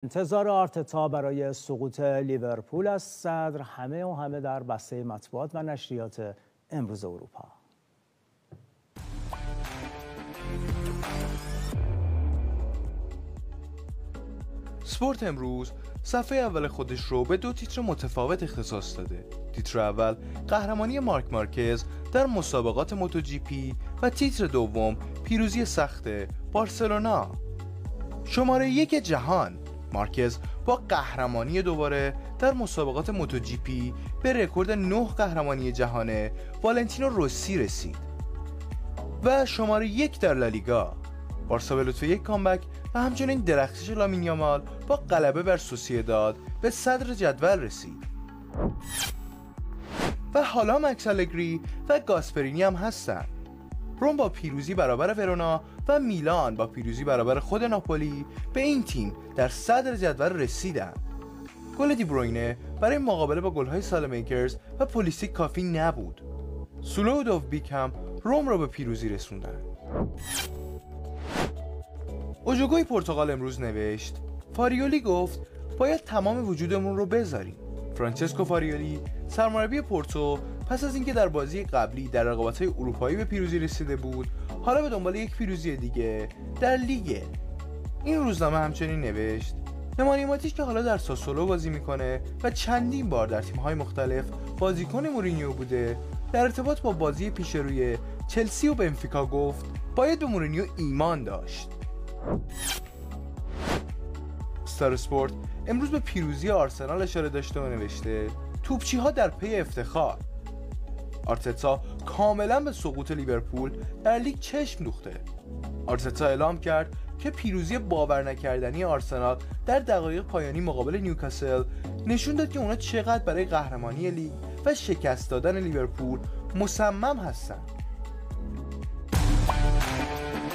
انتظار آرتتا برای سقوط لیورپول از صدر همه در بسته مطبوعات و نشریات امروز اروپا. سپورت امروز صفحه اول خودش رو به دو تیتر متفاوت اختصاص داده. تیتر اول قهرمانی مارک مارکز در مسابقات موتو جی پی و تیتر دوم پیروزی سخت بارسلونا. شماره 1 جهان مارکز با قهرمانی دوباره در مسابقات موتو جی پی به رکورد 9 قهرمانی جهان والنتینو روسی رسید. و شماره 1 در لالیگا بارسا به لطف یک کامبک و همچنین درخشش لامین یامال با غلبه بر سوسییداد به صدر جدول رسید. و حالا مکس آلگری و گاسپرینی هم هستن. روم با پیروزی برابر ورونا و میلان با پیروزی برابر خود ناپولی به این تیم در صدر جدول رسیدن. گل دی بروینه برای مقابله با گل‌های سالمیکرز و پولیسیک کافی نبود. سولو و دوفبیک هم روم را به پیروزی رسوندن. اوجوگوی پرتغال امروز نوشت فاریولی گفت باید تمام وجودمون رو بذاریم. فرانچسکو فاریولی سرمربی پورتو پس از اینکه در بازی قبلی در رقابت‌های اروپایی به پیروزی رسیده بود، حالا به دنبال یک پیروزی دیگه در لیگ. این روزنامه همچنین نوشت نمانی ماتیچ که حالا در ساسولو بازی میکنه و چندین بار در تیم‌های مختلف بازیکن مورینیو بوده، در ارتباط با بازی پیش روی چلسی و بنفیکا گفت باید به مورینیو ایمان داشت. استار اسپورت امروز به پیروزی آرسنال اشاره داشته و نوشته توپچی‌ها در پی افتخار. آرتتا کاملا به سقوط لیورپول در لیگ چشم دوخته. آرتتا اعلام کرد که پیروزی باور نکردنی آرسنال در دقایق پایانی مقابل نیوکاسل نشون داد که اونا چقدر برای قهرمانی لیگ و شکست دادن لیورپول مصمم هستن.